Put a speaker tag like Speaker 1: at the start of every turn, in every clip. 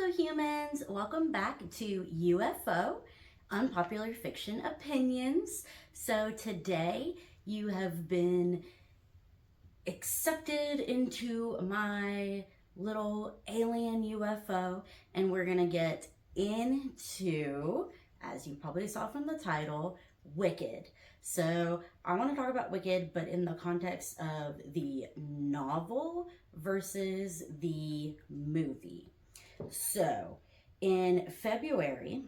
Speaker 1: Hello humans, welcome back to UFO, Unpopular Fiction Opinions. So today you have been accepted into my little alien UFO and we're gonna get into, as you probably saw from the title, Wicked. So I want to talk about Wicked, but in the context of the novel versus the movie. So, in February,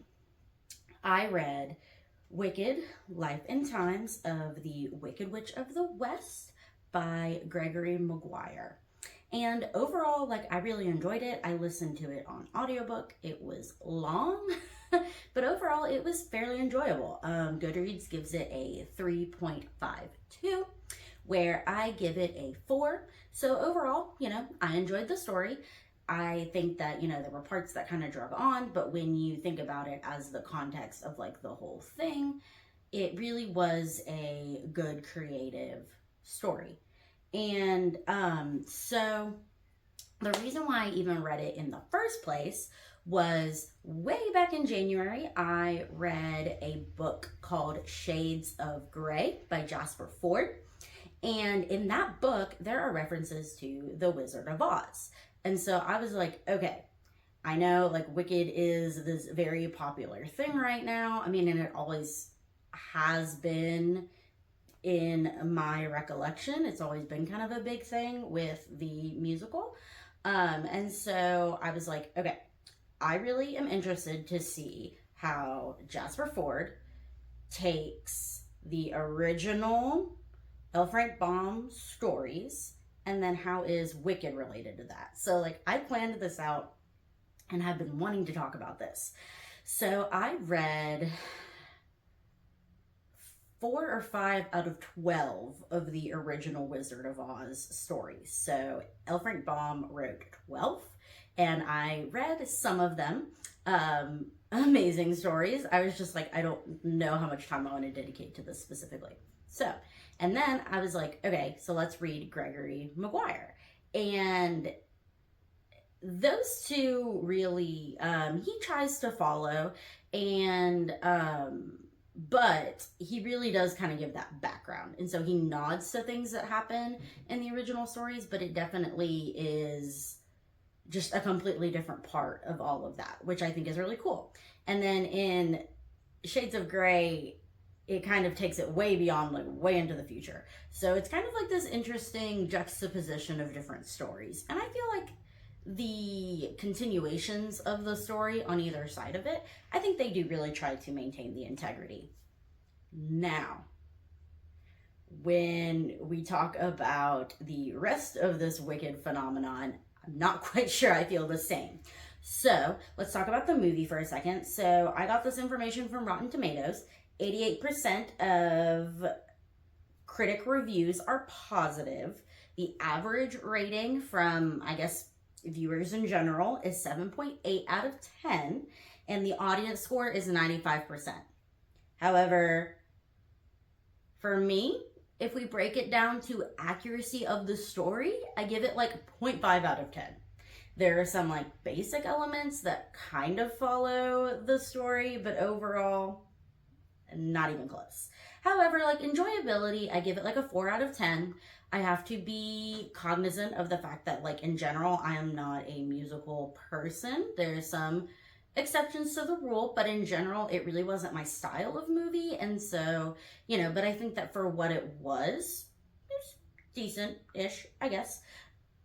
Speaker 1: I read Wicked Life and Times of the Wicked Witch of the West by Gregory Maguire. And overall, I really enjoyed it. I listened to it on audiobook. It was long, but overall, it was fairly enjoyable. Goodreads gives it a 3.52, where I give it a 4. So overall, I enjoyed the story. I think that, there were parts that kind of drug on, but when you think about it as the context of the whole thing, it really was a good creative story. And so the reason why I even read it in the first place was way back in January, I read a book called Shades of Grey by Jasper Fforde. And in that book, there are references to The Wizard of Oz. And so I was like, okay, I know Wicked is this very popular thing right now. I mean, and it always has been in my recollection. It's always been kind of a big thing with the musical. And so I was like, okay, I really am interested to see how Jasper Fforde takes the original L. Frank Baum stories, and then how is Wicked related to that? So I planned this out and have been wanting to talk about this. So I read 4 or 5 out of 12 of the original Wizard of Oz stories. So L. Frank Baum wrote 12, and I read some of them. Amazing stories. I was just I don't know how much time I want to dedicate to this specifically. So, and then I was like, okay, so let's read Gregory Maguire. And those two really, he tries to follow, and but he really does kind of give that background. And so he nods to things that happen in the original stories, but it definitely is just a completely different part of all of that, which I think is really cool. And then in Shades of Grey, it kind of takes it way beyond, way into the future. So it's kind of this interesting juxtaposition of different stories. And I feel like the continuations of the story on either side of it, I think they do really try to maintain the integrity. Now, when we talk about the rest of this Wicked phenomenon, I'm not quite sure I feel the same. So let's talk about the movie for a second. So I got this information from Rotten Tomatoes. 88% of critic reviews are positive. The average rating from, I guess, viewers in general is 7.8 out of 10, and the audience score is 95%. However, for me, if we break it down to accuracy of the story, I give it 0.5 out of 10. There are some basic elements that kind of follow the story, but overall, not even close. However, enjoyability, I give it a 4 out of 10. I have to be cognizant of the fact that in general, I am not a musical person. There's some exceptions to the rule, but in general, it really wasn't my style of movie. And so, but I think that for what it was decent-ish, I guess.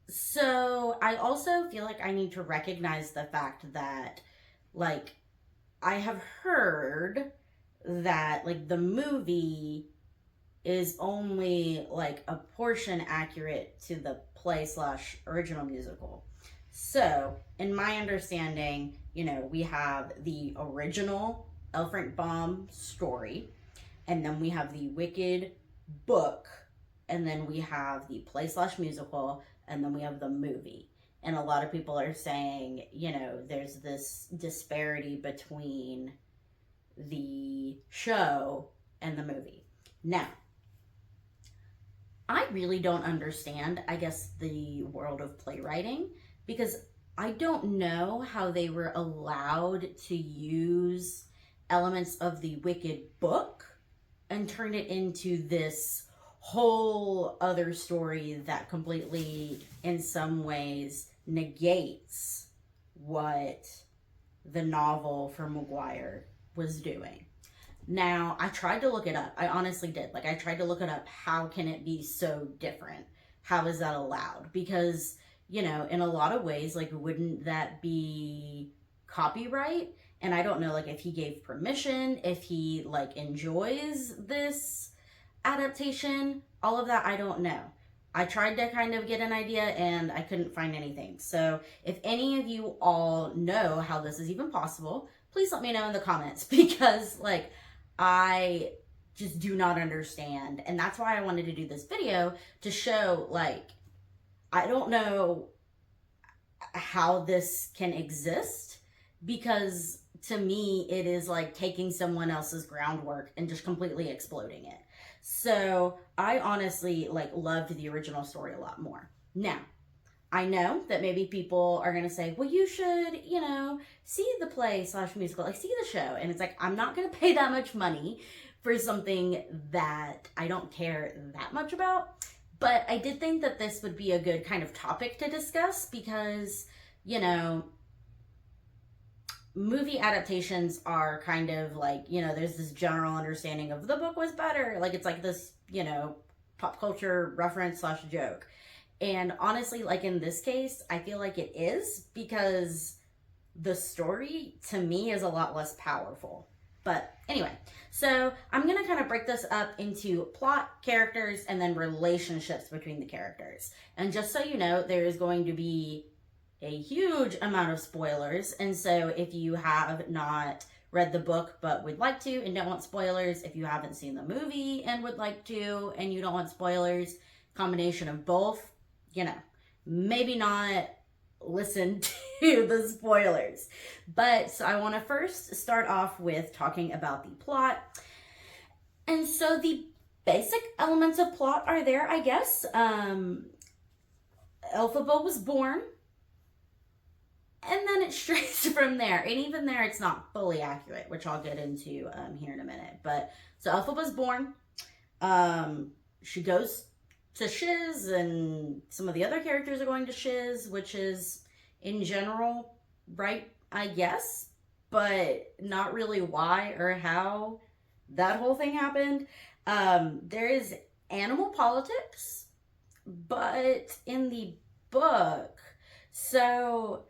Speaker 1: So I also feel I need to recognize the fact that I have heard that the movie is only a portion accurate to the play / original musical. So in my understanding, we have the original L. Frank Baum story, and then we have the Wicked book, and then we have the play / musical, and then we have the movie. And a lot of people are saying, there's this disparity between the show and the movie. Now, I really don't understand, I guess, the world of playwriting, because I don't know how they were allowed to use elements of the Wicked book and turn it into this whole other story that completely, in some ways, negates what the novel for McGuire was doing. Now, I tried to look it up. I honestly did. Like, I tried to look it up. How can it be so different? How is that allowed? Because, you know, in a lot of ways, like, wouldn't that be copyright? And I don't know, like, if he gave permission, if he, like, enjoys this adaptation, all of that, I don't know. I tried to kind of get an idea and I couldn't find anything. So if any of you all know how this is even possible, please let me know in the comments because, like, I just do not understand. And that's why I wanted to do this video to show, like, I don't know how this can exist because to me it is like taking someone else's groundwork and just completely exploding it. So I honestly like loved the original story a lot more. Now, I know that maybe people are going to say, well, you should, you know, see the play / musical, like see the show. And it's like, I'm not going to pay that much money for something that I don't care that much about. But I did think that this would be a good kind of topic to discuss because, you know, movie adaptations are kind of like, you know, there's this general understanding of the book was better. Like, it's like this, you know, pop culture reference / joke. And honestly, like in this case, I feel like it is because the story to me is a lot less powerful. But anyway, so I'm going to kind of break this up into plot, characters, and then relationships between the characters. And just so you know, there is going to be a huge amount of spoilers. And so if you have not read the book but would like to and don't want spoilers, if you haven't seen the movie and would like to and you don't want spoilers, combination of both, you know, maybe not listen to the spoilers. But so I want to first start off with talking about the plot. And so the basic elements of plot are there, I guess. Elphaba was born, and then it strays from there. And even there, it's not fully accurate, which I'll get into here in a minute. But so Elphaba's born. She goes to Shiz, and some of the other characters are going to Shiz, which is in general right, I guess, but not really why or how that whole thing happened. There is animal politics, but in the book, so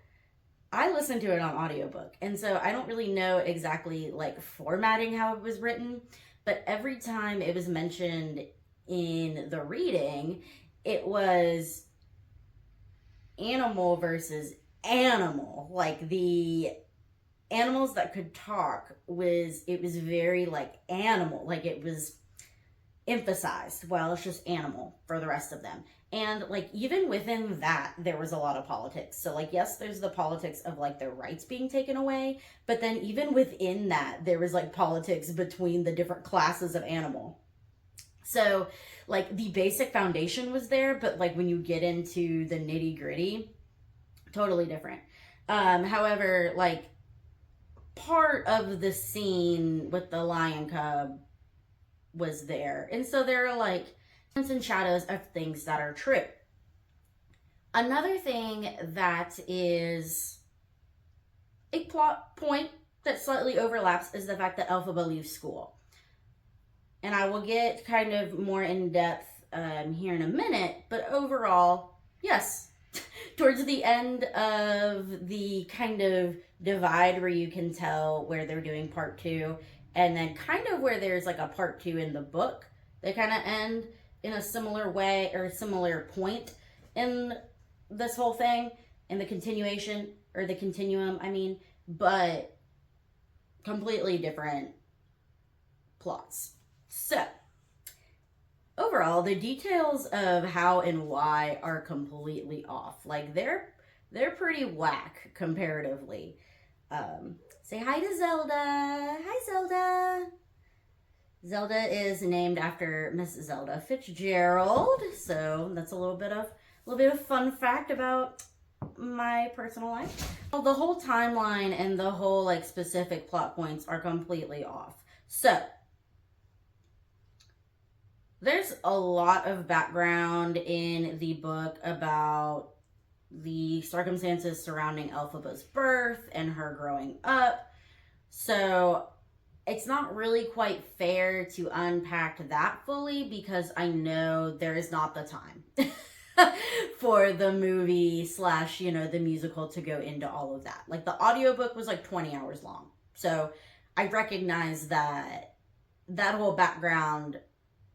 Speaker 1: I listened to it on audiobook, and so I don't really know exactly like formatting how it was written, but every time it was mentioned in the reading, it was animal versus animal. Like the animals that could talk it was very like animal, like it was emphasized. Well, it's just animal for the rest of them. And like even within that, there was a lot of politics. So like, yes, there's the politics of like their rights being taken away, but then even within that, there was like politics between the different classes of animal. So like the basic foundation was there, but like when you get into the nitty gritty, totally different. However, like part of the scene with the lion cub was there. And so there are like and shadows of things that are true. Another thing that is a plot point that slightly overlaps is the fact that Elphaba leaves school. And I will get kind of more in depth here in a minute, but overall, yes, towards the end of the kind of divide where you can tell where they're doing part 2, and then kind of where there's like a part 2 in the book, they kind of end in a similar way or a similar point in this whole thing, in the continuation or the continuum, I mean, but completely different plots. So overall, the details of how and why are completely off. Like they're pretty whack comparatively. Say hi to Zelda. Hi, Zelda. Zelda is named after Miss Zelda Fitzgerald, so that's a little bit of fun fact about my personal life. Well, the whole timeline and the whole like specific plot points are completely off. So there's a lot of background in the book about the circumstances surrounding Elphaba's birth and her growing up. So it's not really quite fair to unpack that fully because I know there is not the time for the movie slash, the musical to go into all of that. Like the audiobook was like 20 hours long. So I recognize that whole background,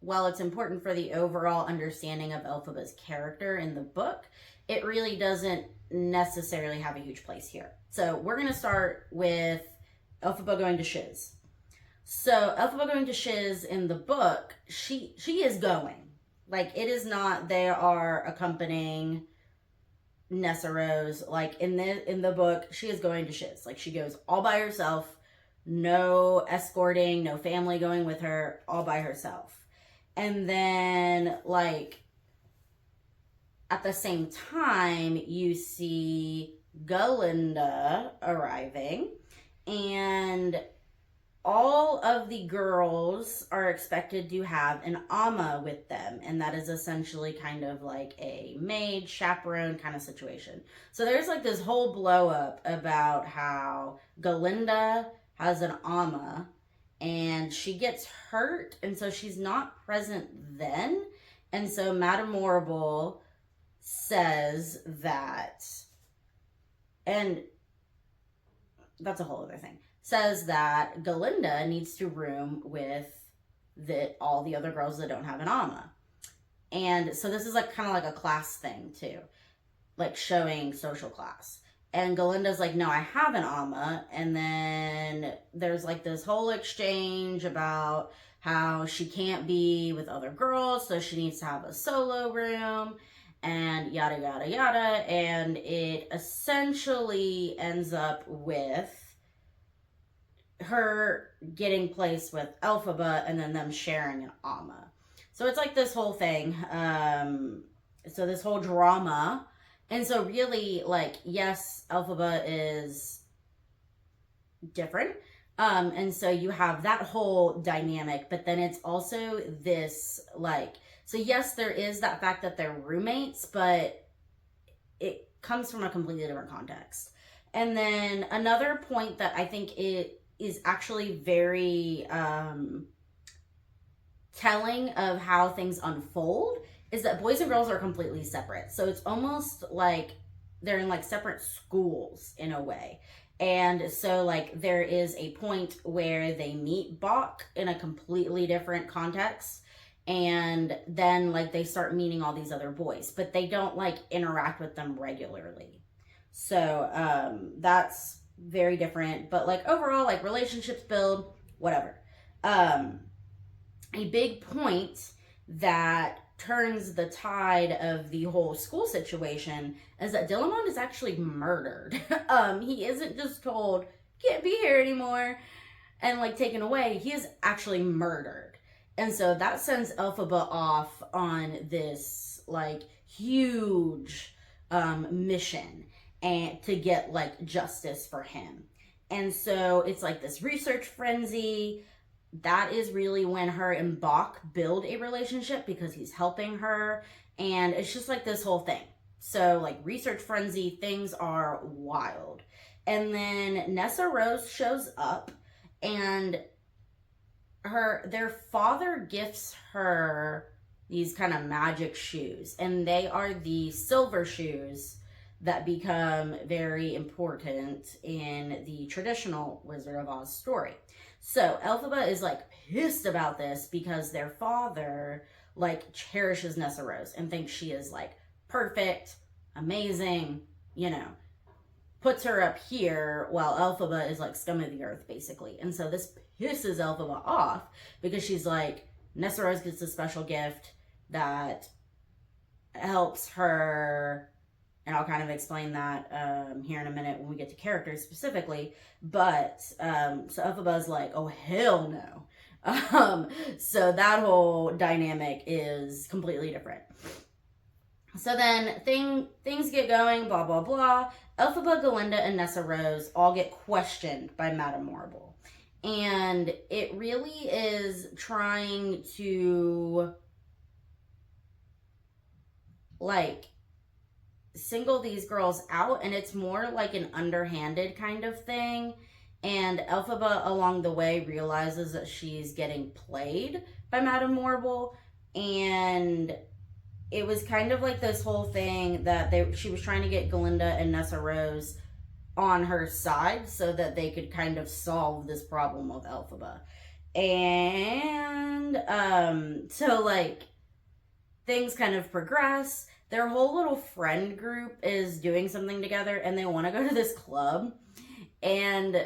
Speaker 1: while it's important for the overall understanding of Elphaba's character in the book, it really doesn't necessarily have a huge place here. So we're going to start with Elphaba going to Shiz. So Elphaba going to Shiz in the book, she is going. Like, it is not they are accompanying Nessarose. Like, in the book, she is going to Shiz. Like, she goes all by herself. No escorting, no family going with her, all by herself. And then, like, at the same time, you see Galinda arriving, and all of the girls are expected to have an ama with them, and that is essentially kind of like a maid, chaperone kind of situation. So there's like this whole blow up about how Galinda has an ama, and she gets hurt, and so she's not present then. And so Madame Morrible says that, and that's a whole other thing, says that Galinda needs to room with all the other girls that don't have an ama. And so this is like kind of like a class thing too, like showing social class. And Galinda's like, no, I have an ama. And then there's like this whole exchange about how she can't be with other girls, so she needs to have a solo room, and yada, yada, yada. And it essentially ends up with her getting placed with Elphaba and then them sharing an ama. So it's like this whole thing. So this whole drama. And so really, like, yes, Elphaba is different. And so you have that whole dynamic, but then it's also this, like, so yes, there is that fact that they're roommates, but it comes from a completely different context. And then another point that I think it is actually very telling of how things unfold is that boys and girls are completely separate. So it's almost like they're in like separate schools in a way. And so like there is a point where they meet Bach in a completely different context. And then like they start meeting all these other boys, but they don't like interact with them regularly. So that's very different. But like overall, like relationships build, whatever. A big point that turns the tide of the whole school situation is that Dillamond is actually murdered. He isn't just told, can't be here anymore, and like taken away. He is actually murdered. And so that sends Elphaba off on this like huge mission and to get like justice for him. And so it's like this research frenzy. That is really when her and Bach build a relationship because he's helping her. And it's just like this whole thing. So like research frenzy, things are wild. And then Nessarose shows up, and their father gifts her these kind of magic shoes. And they are the silver shoes that become very important in the traditional Wizard of Oz story. So Elphaba is like pissed about this because their father like cherishes Nessarose and thinks she is like perfect, amazing, puts her up here while Elphaba is like scum of the earth basically. And so this pisses Elphaba off because she's like, Nessarose gets a special gift that helps her. And I'll kind of explain that here in a minute when we get to characters specifically. But, so Elphaba's like, oh, hell no. So that whole dynamic is completely different. So then things get going, blah, blah, blah. Elphaba, Galinda, and Nessa Rose all get questioned by Madame Marble. And it really is trying to, like, single these girls out, and it's more like an underhanded kind of thing. And Elphaba, along the way, realizes that she's getting played by Madame Marble, and it was kind of like this whole thing that she was trying to get Galinda and Nessa Rose on her side so that they could kind of solve this problem with Elphaba. And so like things kind of progress. Their whole little friend group is doing something together, and they want to go to this club. And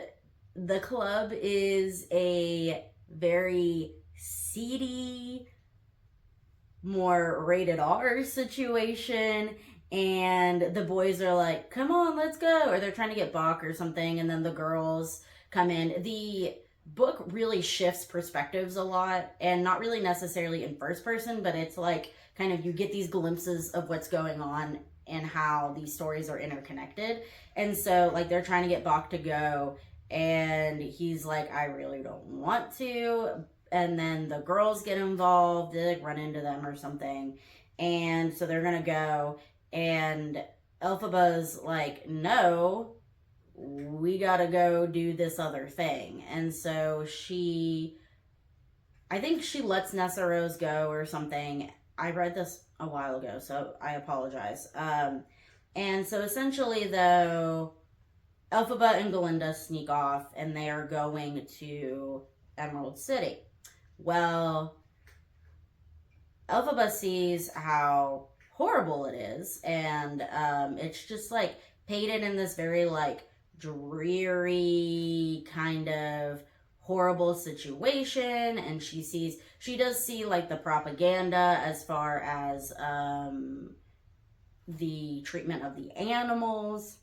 Speaker 1: the club is a very seedy, more rated R situation. And the boys are like, come on, let's go. Or they're trying to get Bach or something. And then the girls come in. The book really shifts perspectives a lot, and not really necessarily in first person, but it's like kind of you get these glimpses of what's going on and how these stories are interconnected. And so like they're trying to get Bach to go, and he's like, I really don't want to. And then the girls get involved, they like run into them or something, and so they're gonna go, and Elphaba's like, no, we gotta go do this other thing. And so I think she lets Nessa Rose go or something. I read this a while ago, so I apologize. And so essentially, though, Elphaba and Galinda sneak off, and they are going to Emerald City. Well, Elphaba sees how horrible it is, and it's just like painted in this very like dreary kind of horrible situation. And she does see like the propaganda as far as the treatment of the animals.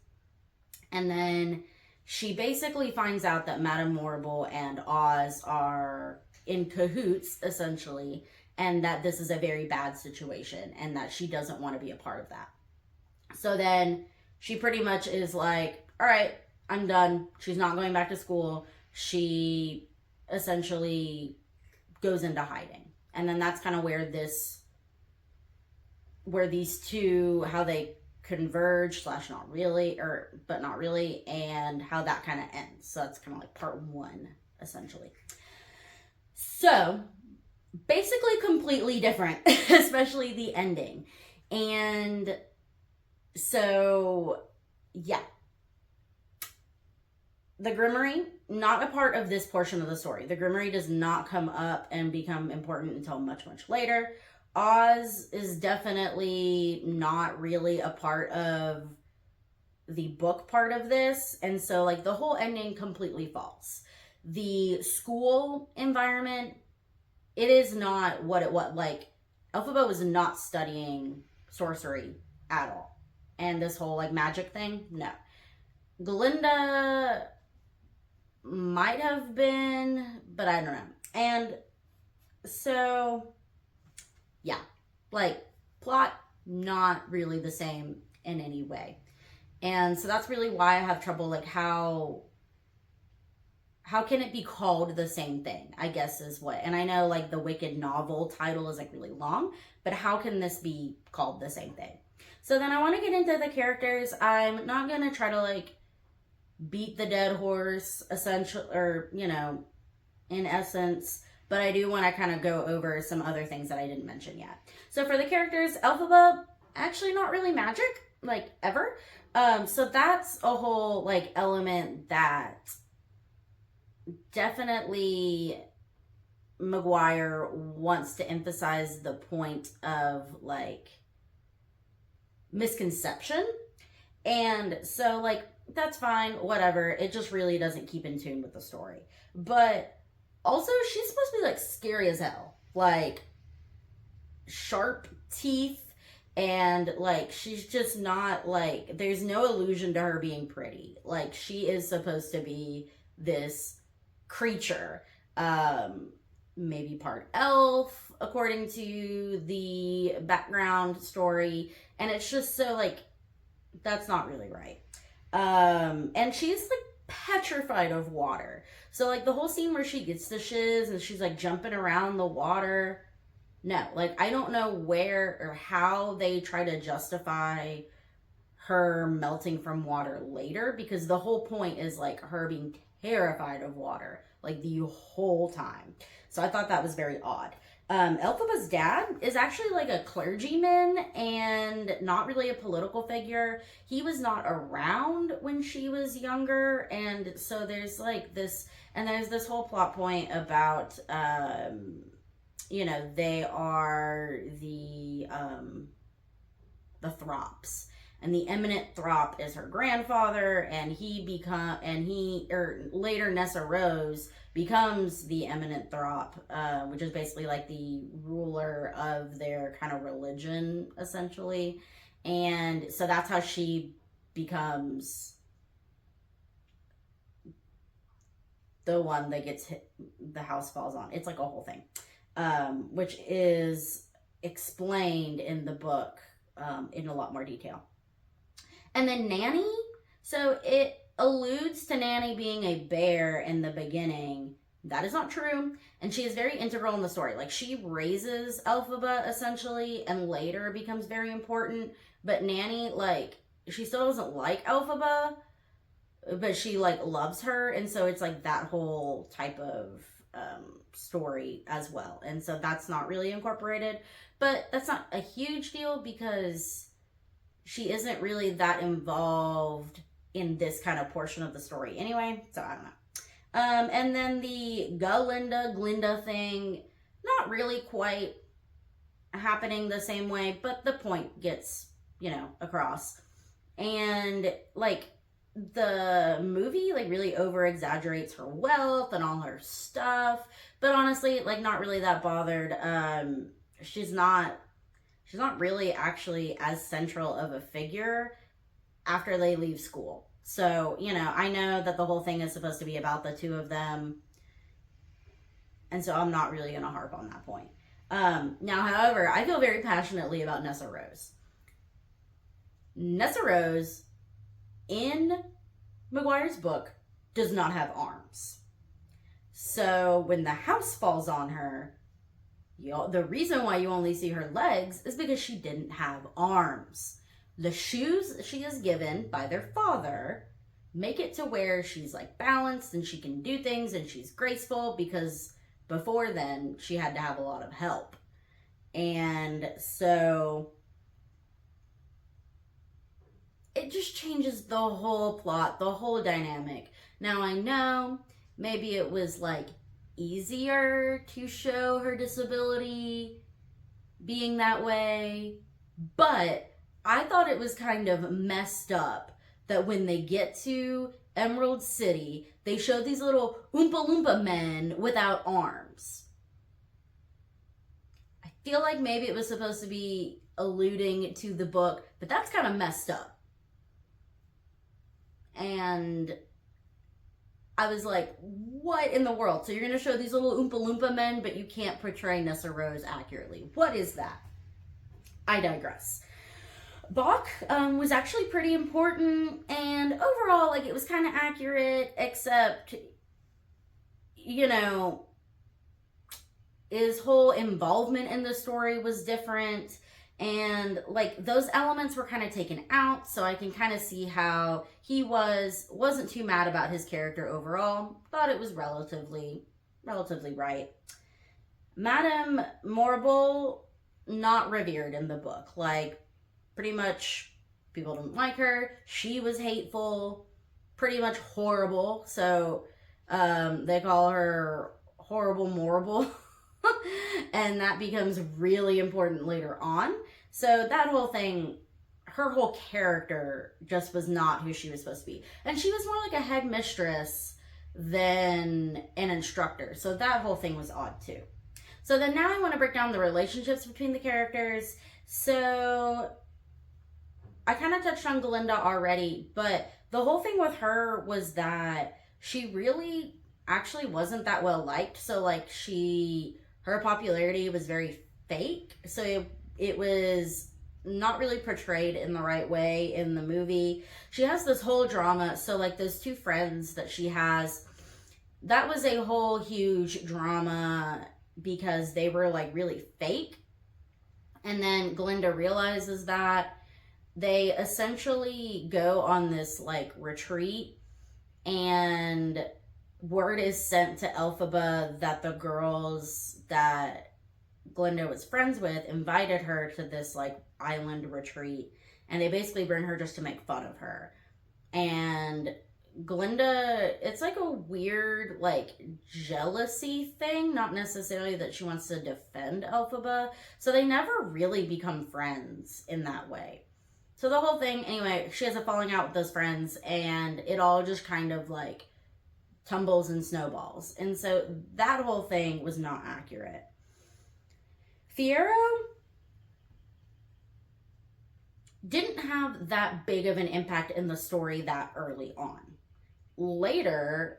Speaker 1: And then she basically finds out that Madame Morrible and Oz are in cahoots, essentially, and that this is a very bad situation, and that she doesn't want to be a part of that. So then she pretty much is like, all right, I'm done. She's not going back to school. She essentially goes into hiding. And then that's kind of where these two, how they converge / not really, but not really, and how that kind of ends. So that's kind of like part one, essentially. So basically completely different, especially the ending. And so, yeah. The Grimoire, not a part of this portion of the story. The Grimoire does not come up and become important until much, much later. Oz is definitely not really a part of the book part of this. And so, like, the whole ending completely falls. The school environment, it is not what it was. Like, Elphaba was not studying sorcery at all. And this whole, like, magic thing, no. Galinda might have been, but I don't know. And so, yeah, like, plot, not really the same in any way. And so that's really why I have trouble, like, how can it be called the same thing, I guess is what. And I know, like, the Wicked novel title is, like, really long, but how can this be called the same thing? So then I want to get into the characters. I'm not going to try to, like, beat the dead horse, essential, or, you know, in essence, but I do want to kind of go over some other things that I didn't mention yet. So for the characters, Elphaba, actually not really magic, like, ever. So that's a whole, like, element that definitely Maguire wants to emphasize the point of, like, misconception. And so, like, that's fine, whatever. It just really doesn't keep in tune with the story. But also, she's supposed to be, like, scary as hell. Like, sharp teeth, and, like, she's just not, like, there's no illusion to her being pretty. Like, she is supposed to be this creature. maybe part elf, according to the background story. And it's just so, like, that's not really right. And she's like petrified of water. So, like, the whole scene where she gets the shiz and she's like jumping around the water. No, like, I don't know where or how they try to justify her melting from water later, because the whole point is like her being terrified of water like the whole time. So I thought that was very odd. Elphaba's dad is actually like a clergyman and not really a political figure. He was not around when she was younger, and so there's like this, and there's this whole plot point about, they are the Throps, and the eminent Throp is her grandfather, and later Nessa Rose becomes the eminent Throp, which is basically like the ruler of their kind of religion, essentially. And so that's how she becomes the one that gets hit, the house falls on. It's like a whole thing, which is explained in the book in a lot more detail. And then Nanny, so it alludes to Nanny being a bear in the beginning. That is not true. And she is very integral in the story. Like, she raises Elphaba, essentially, and later becomes very important. But Nanny, like, she still doesn't like Elphaba, but she, like, loves her. And so it's, like, that whole type of story as well. And so that's not really incorporated. But that's not a huge deal because she isn't really that involved in this kind of portion of the story anyway, so I don't know. And then the Glinda thing, not really quite happening the same way, but the point gets, across. And, like, the movie, like, really over-exaggerates her wealth and all her stuff, but honestly, like, not really that bothered. She's not really actually as central of a figure after they leave school. So, I know that the whole thing is supposed to be about the two of them, and so I'm not really going to harp on that point. Now, however, I feel very passionately about Nessa Rose. Nessa Rose, in McGuire's book, does not have arms. So, when the house falls on her, the reason why you only see her legs is because she didn't have arms. The shoes she is given by their father make it to where she's like balanced and she can do things and she's graceful, because before then she had to have a lot of help. And so it just changes the whole plot, the whole dynamic. Now, I know maybe it was like easier to show her disability being that way, but I thought it was kind of messed up that when they get to Emerald City, they show these little Oompa Loompa men without arms. I feel like maybe it was supposed to be alluding to the book, but that's kind of messed up. And I was like, what in the world? So you're going to show these little Oompa Loompa men, but you can't portray Nessa Rose accurately. What is that? I digress. Bach was actually pretty important, and overall, like, it was kind of accurate, except, his whole involvement in the story was different, and, like, those elements were kind of taken out, so I can kind of see how he wasn't too mad about his character overall. Thought it was relatively right. Madame Morrible, not revered in the book. Like, pretty much people didn't like her. She was hateful, pretty much horrible. So they call her Horrible Morrible. And that becomes really important later on. So that whole thing, her whole character just was not who she was supposed to be. And she was more like a headmistress than an instructor. So that whole thing was odd too. So then now I want to break down the relationships between the characters. So I kind of touched on Glinda already, but the whole thing with her was that she really actually wasn't that well liked. So like her popularity was very fake. So it was not really portrayed in the right way in the movie. She has this whole drama. So like those two friends that she has, that was a whole huge drama because they were like really fake. And then Glinda realizes that. They essentially go on this like retreat, and word is sent to Elphaba that the girls that Glinda was friends with invited her to this like island retreat, and they basically bring her just to make fun of her. And Glinda, it's like a weird like jealousy thing, not necessarily that she wants to defend Elphaba, so they never really become friends in that way. So the whole thing, anyway, she has a falling out with those friends, and it all just kind of like tumbles and snowballs. And so that whole thing was not accurate. Fiyero didn't have that big of an impact in the story that early on. Later,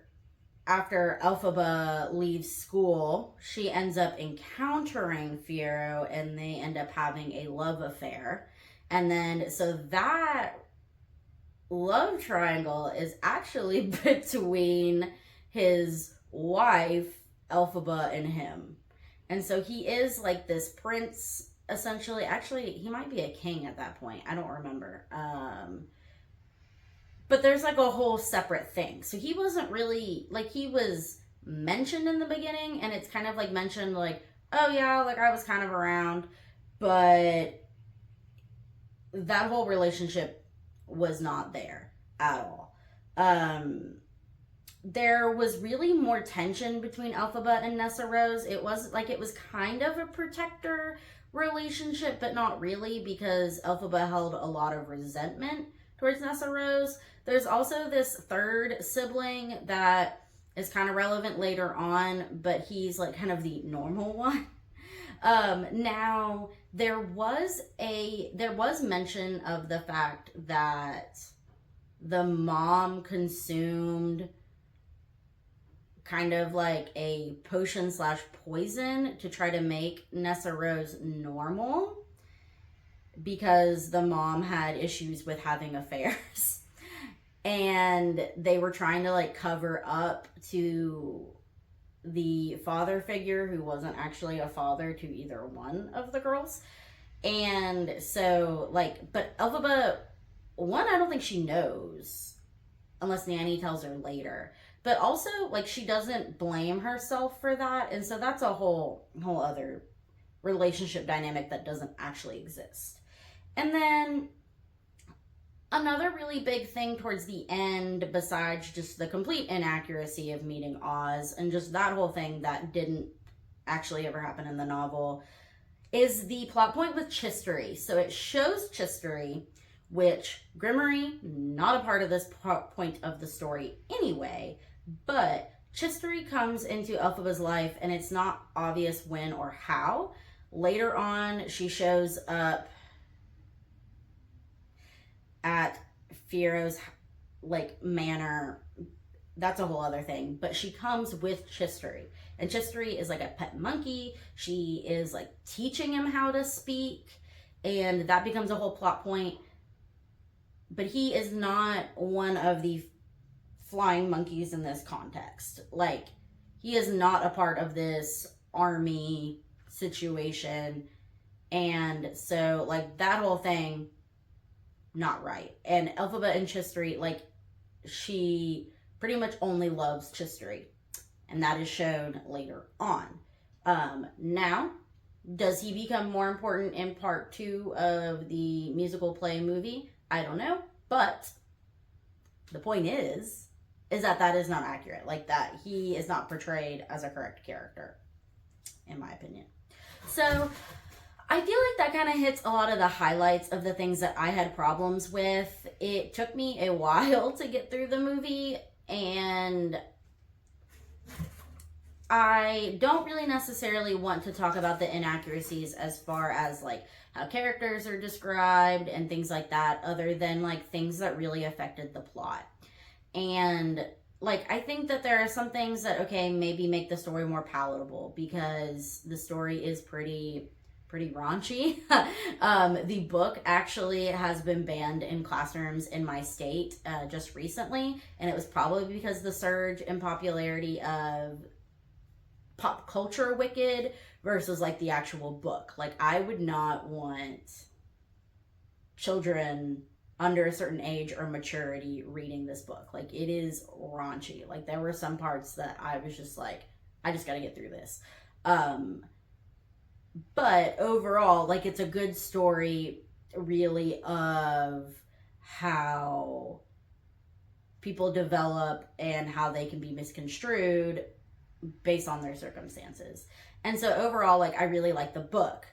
Speaker 1: after Elphaba leaves school, she ends up encountering Fiyero, and they end up having a love affair. And then, so that love triangle is actually between his wife, Elphaba, and him. And so he is like this prince, essentially. Actually, he might be a king at that point. I don't remember. But there's like a whole separate thing. So he wasn't really, like, he was mentioned in the beginning, and it's kind of like mentioned like, oh yeah, like I was kind of around, but that whole relationship was not there at all. There was really more tension between Elphaba and Nessarose. It was kind of a protector relationship, but not really, because Elphaba held a lot of resentment towards Nessarose. There's also this third sibling that is kind of relevant later on, but he's like kind of the normal one. Now there was mention of the fact that the mom consumed kind of like a potion / poison to try to make Nessarose normal, because the mom had issues with having affairs. And they were trying to like cover up to the father figure, who wasn't actually a father to either one of the girls. And so like, but Elphaba, one, I don't think she knows unless Nanny tells her later, but also like she doesn't blame herself for that. And so that's a whole other relationship dynamic that doesn't actually exist. And then another really big thing towards the end, besides just the complete inaccuracy of meeting Oz and just that whole thing that didn't actually ever happen in the novel, is the plot point with Chistery. So it shows Chistery, which Grimmery, not a part of this point of the story anyway, but Chistery comes into Elphaba's life, and it's not obvious when or how. Later on, she shows up at Fiyero's like manor. That's a whole other thing, but she comes with Chistery, and Chistery is like a pet monkey. She is like teaching him how to speak, and that becomes a whole plot point. But he is not one of the flying monkeys in this context. Like, he is not a part of this army situation, and so like that whole thing, not right. And Elphaba and Chistery, like, she pretty much only loves Chistery, and that is shown later on. Now, does he become more important in part 2 of the musical play movie? I don't know, but the point is that is not accurate. Like, that he is not portrayed as a correct character, in my opinion. So I feel like that kind of hits a lot of the highlights of the things that I had problems with. It took me a while to get through the movie, and I don't really necessarily want to talk about the inaccuracies as far as like how characters are described and things like that, other than like things that really affected the plot. And like, I think that there are some things that, okay, maybe make the story more palatable because the story is pretty raunchy. The book actually has been banned in classrooms in my state just recently, and it was probably because the surge in popularity of pop culture Wicked versus like the actual book. Like, I would not want children under a certain age or maturity reading this book. Like, it is raunchy. Like, there were some parts that I was just like, I just got to get through this. But overall, like, it's a good story, really, of how people develop and how they can be misconstrued based on their circumstances. And so overall, like, I really like the book.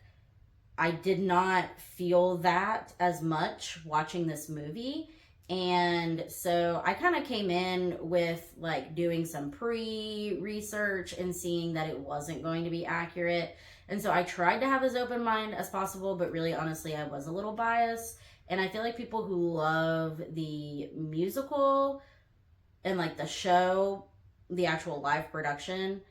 Speaker 1: I did not feel that as much watching this movie. And so I kind of came in with like doing some pre-research and seeing that it wasn't going to be accurate. And so I tried to have as open mind as possible, but really honestly, I was a little biased. And I feel like people who love the musical and like the show, the actual live production,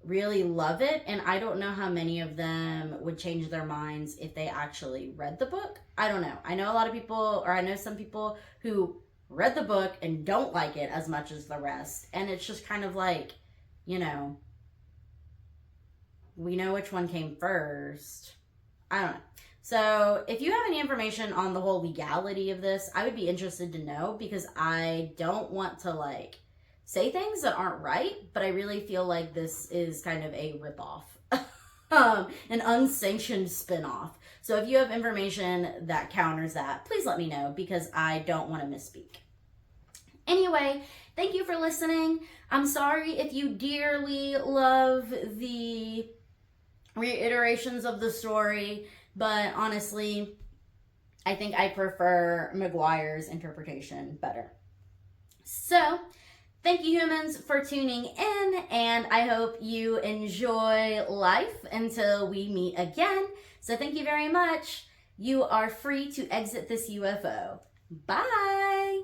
Speaker 1: really love it, and I don't know how many of them would change their minds if they actually read the book. I don't know. I know a lot of people, or I know some people who read the book and don't like it as much as the rest, and it's just kind of like, you know, we know which one came first. I don't know. So if you have any information on the whole legality of this, I would be interested to know, because I don't want to like say things that aren't right, but I really feel like this is kind of a ripoff, an unsanctioned spinoff. So if you have information that counters that, please let me know, because I don't want to misspeak. Anyway, thank you for listening. I'm sorry if you dearly love the reiterations of the story, but honestly, I think I prefer McGuire's interpretation better. So, thank you, humans, for tuning in, and I hope you enjoy life until we meet again. So thank you very much. You are free to exit this UFO. Bye!